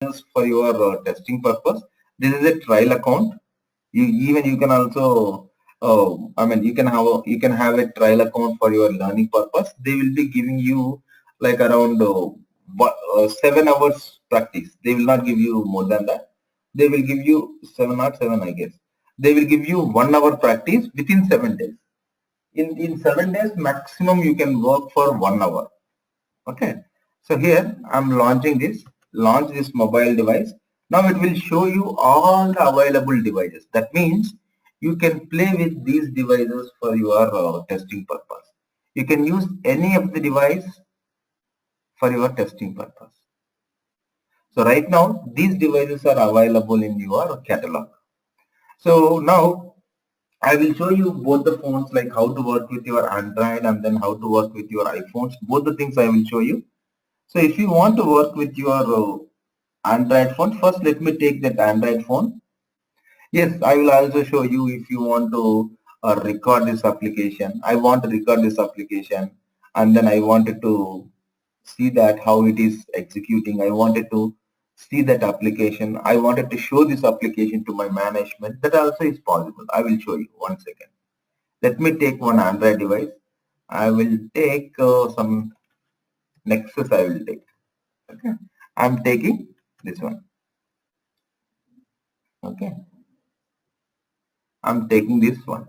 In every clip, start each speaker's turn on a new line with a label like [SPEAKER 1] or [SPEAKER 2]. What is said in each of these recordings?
[SPEAKER 1] use for your testing purpose. This is a trial account. You can also you can have a trial account for your learning purpose. They will be giving you like around 7 hours practice. They will not give you more than that. They will give you 7 or 7, I guess. They will give you 1 hour practice within 7 days. In 7 days maximum you can work for 1 hour. Okay, so here I'm launch this mobile device. Now it will show you all the available devices. That means you can play with these devices for your testing purpose. You can use any of the device for your testing purpose. So right now these devices are available in your catalog. So now I will show you both the phones, like how to work with your Android and then how to work with your iPhones. Both the things I will show you. So if you want to work with your Android phone, first let me take that Android phone. Yes, I will also show you if you want to record this application. I want to record this application and then I wanted to see that how it is executing. I wanted to see that application. I wanted to show this application to my management. That also is possible. I will show you. One second. Let me take one Android device. I will take some Nexus. I will take. Okay. I'm taking this one. Okay. I'm taking this one.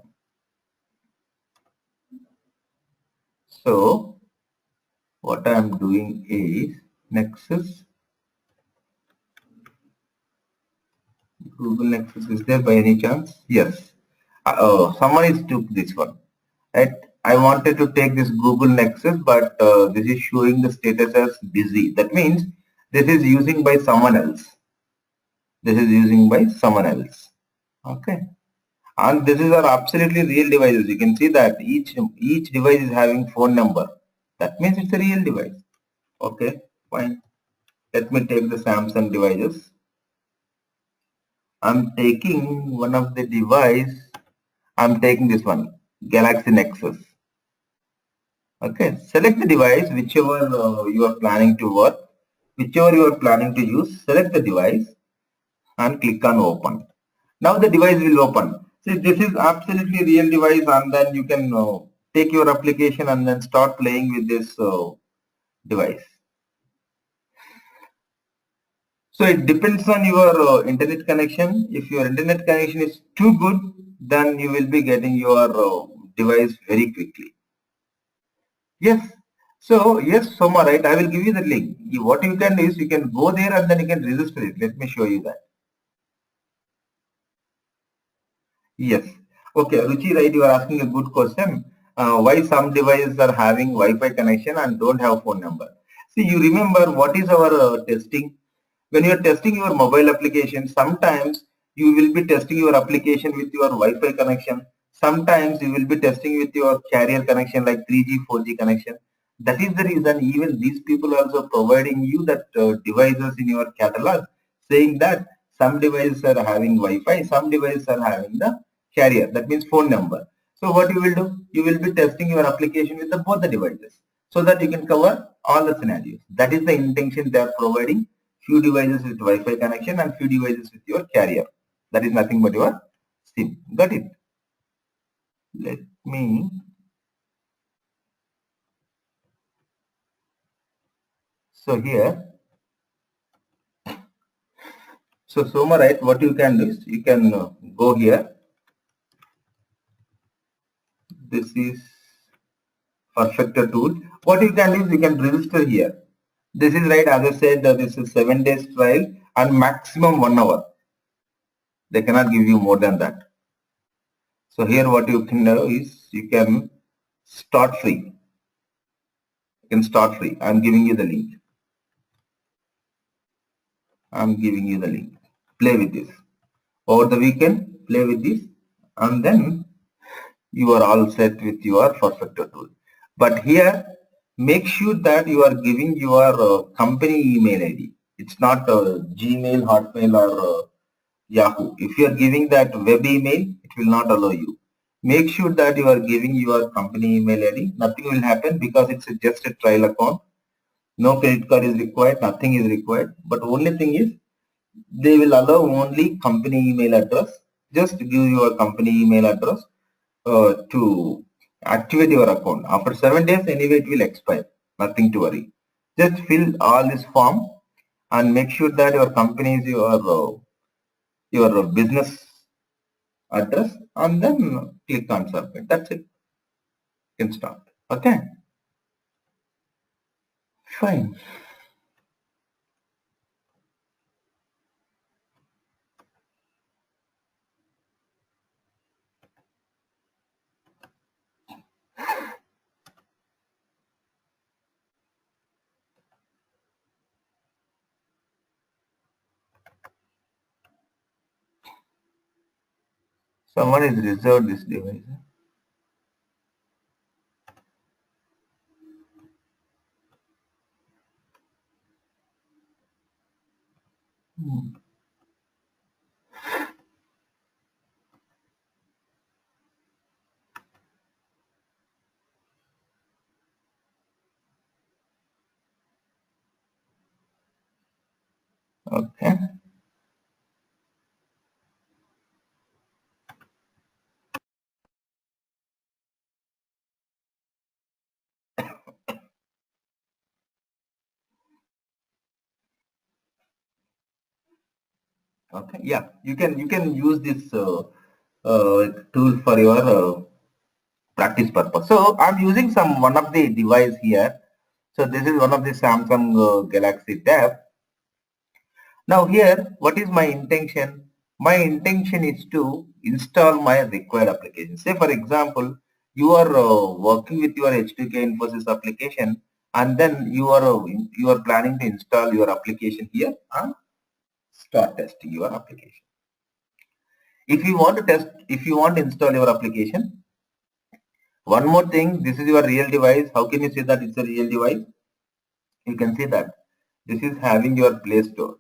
[SPEAKER 1] So what I'm doing is Nexus. Google Nexus is there by any chance? Yes. Someone is took this one. Right. I wanted to take this Google Nexus, but this is showing the status as busy. That means this is using by someone else. This is using by someone else. Okay. And this is our absolutely real devices. You can see that each device is having phone number. That means it's a real device. Okay, fine. Let me take the Samsung devices. I'm taking one of the device. I'm taking this one, Galaxy Nexus. Okay, select the device, whichever you are planning to work, whichever you are planning to use, select the device and click on open. Now the device will open. See, this is absolutely real device and then you can take your application and then start playing with this device. So it depends on your internet connection. If your internet connection is too good, then you will be getting your device very quickly. Yes. So yes, Soma, right? I will give you the link. What you can do is you can go there and then you can register it. Let me show you that. Yes. Okay, Ruchi, right? You are asking a good question. Why some devices are having Wi-Fi connection and don't have phone number? See, you remember what is our testing? When you are testing your mobile application, sometimes you will be testing your application with your Wi-Fi connection. Sometimes you will be testing with your carrier connection like 3G, 4G connection. That is the reason even these people are also providing you that devices in your catalog, saying that some devices are having Wi-Fi, some devices are having the carrier. That means phone number. So what you will do? You will be testing your application with both the devices so that you can cover all the scenarios. That is the intention they are providing. Few devices with Wi-Fi connection and few devices with your carrier. That is nothing but your SIM. Got it? Let me. So here. So Soma, right? What you can do is you can go here. This is Perfector tool. What you can do is you can register here. This is right, as I said, this is 7 days trial and maximum 1 hour. They cannot give you more than that. So here what you can do is you can start free. You can start free. I'm giving you the link. I'm giving you the link. Play with this. Over the weekend, play with this and then you are all set with your Perfector tool. But here, make sure that you are giving your company email ID. It's not Gmail, Hotmail or Yahoo. If you are giving that web email, it will not allow you. Make sure that you are giving your company email ID. Nothing will happen because it's just a trial account. No credit card is required. Nothing is required. But only thing is they will allow only company email address. Just give your company email address to activate your account. After 7 days, anyway, it will expire. Nothing to worry. Just fill all this form and make sure that your company is your business address, and then click on submit. That's it. You can start. Okay. Fine. Someone is reserved this device. Hmm. Okay. Okay. Yeah. You can use this tool for your practice purpose. So I'm using one of the device here. So this is one of the Samsung Galaxy Tab. Now here, what is my intention? My intention is to install my required application. Say for example, you are working with your H2K Infosys application, and then you are planning to install your application here and start testing your application. If you want to test, if you want to install your application, one more thing, this is your real device. How can you say that it's a real device? You can see that this is having your Play Store.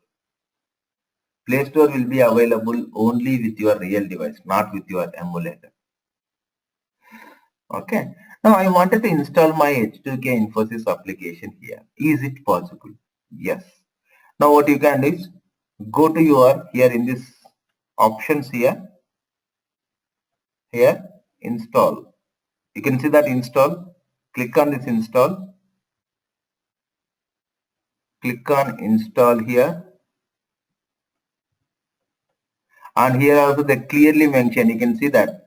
[SPEAKER 1] Play Store will be available only with your real device, not with your emulator. Okay. Now I wanted to install my H2K Infosys application here. Is it possible? Yes. Now what you can do is go to your here in this options here install. You can see that install. Click on this install. Click on install here. And here also they clearly mention, you can see that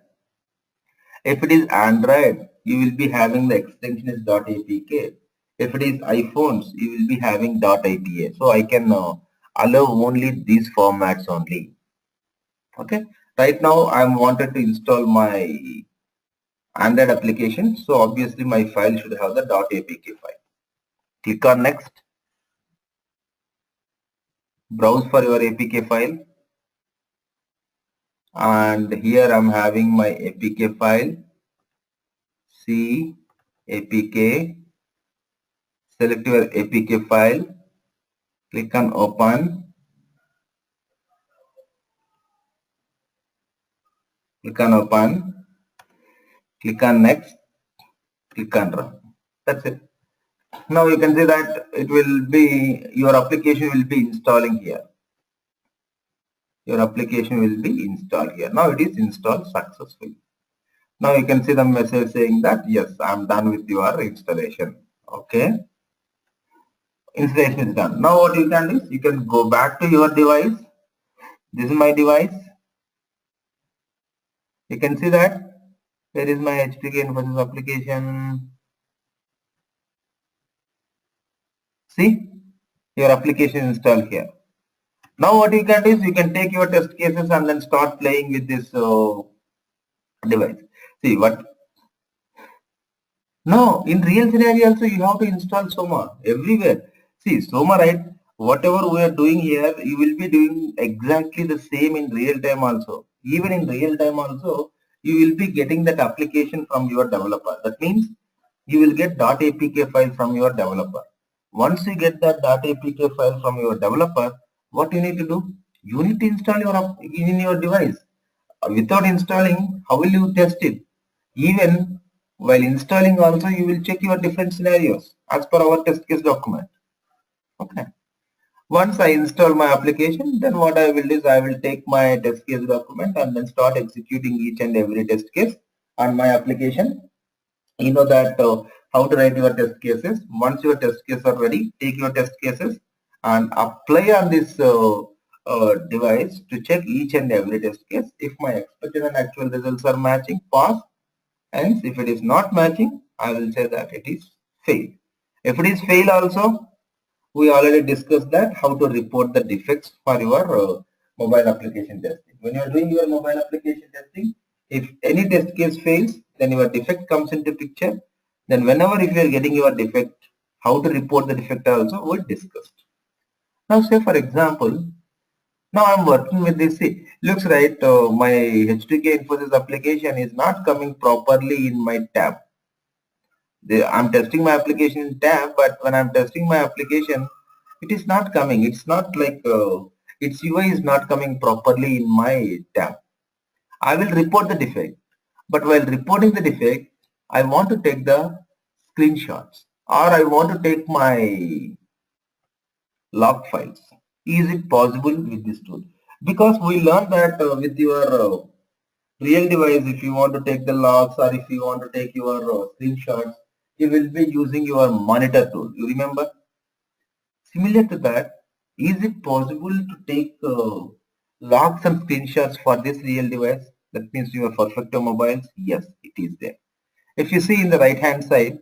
[SPEAKER 1] if it is Android, you will be having the extension is .apk. If it is iPhones, you will be having .apa. So I can allow only these formats only. Okay. Right now I wanted to install my Android application. So obviously my file should have the .apk file. Click on next. Browse for your APK file. And here I'm having my APK file. C APK. Select your APK file. Click on open. Click on open. Click on next. Click on run. That's it. Now you can see that it will be, your application will be installing here. Your application will be installed here. Now it is installed successfully. Now you can see the message saying that yes, I'm done with your installation. Okay. Installation is done. Now what you can do is you can go back to your device. This is my device. You can see that there is my H2K Infosys application. See, your application installed here. Now what you can do is you can take your test cases and then start playing with this device. See what? No, in real scenario also you have to install Soma everywhere. See Soma, right? Whatever we are doing here, you will be doing exactly the same in real time also. Even in real time also, you will be getting that application from your developer. That means you will get .apk file from your developer. Once you get that .apk file from your developer, what you need to do? You need to install your app in your device. Without installing, how will you test it? Even while installing also, you will check your different scenarios as per our test case document. Okay. Once I install my application, then what I will do is I will take my test case document and then start executing each and every test case on my application. You know that how to write your test cases. Once your test cases are ready, take your test cases and apply on this device to check each and every test case. If my expected and actual results are matching, pass. Hence, if it is not matching, I will say that it is fail. If it is fail also, we already discussed that how to report the defects for your mobile application testing. When you are doing your mobile application testing, if any test case fails, then your defect comes into picture. Then whenever if you are getting your defect, how to report the defect also we discussed. Now say for example, now I'm working with this. See, looks right. My H2K Infosys application is not coming properly in my tab. I'm testing my application in tab, but when I'm testing my application, it is not coming. It's not like its UI is not coming properly in my tab. I will report the defect, but while reporting the defect, I want to take the screenshots or I want to take my log files. Is it possible with this tool? Because we learned that with your real device, if you want to take the logs or if you want to take your screenshots, you will be using your monitor tool. You remember? Similar to that, is it possible to take logs and screenshots for this real device? That means your Perfecto mobiles? Yes, it is there. If you see in the right hand side,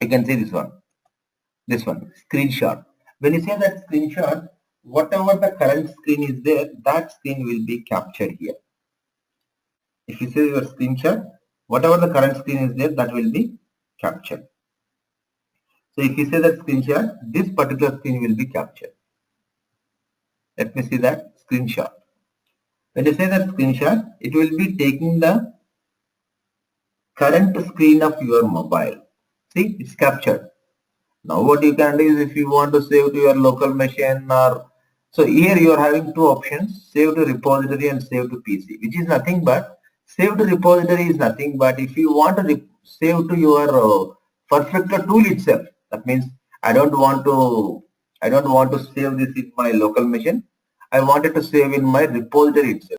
[SPEAKER 1] you can see this one, screenshot. When you say that screenshot, whatever the current screen is there, that screen will be captured here. If you see your screenshot, whatever the current screen is there, that will be captured. So if you say that screenshot, this particular screen will be captured. Let me see that screenshot. When you say that screenshot, it will be taking the current screen of your mobile. See, it's captured. Now what you can do is if you want to save to your local machine or so here you are having two options, save to repository and save to PC, which is nothing but save to repository is nothing but if you want to save to your Perfecto tool itself. That means I don't want to save this in my local machine. I wanted to save in my repository itself.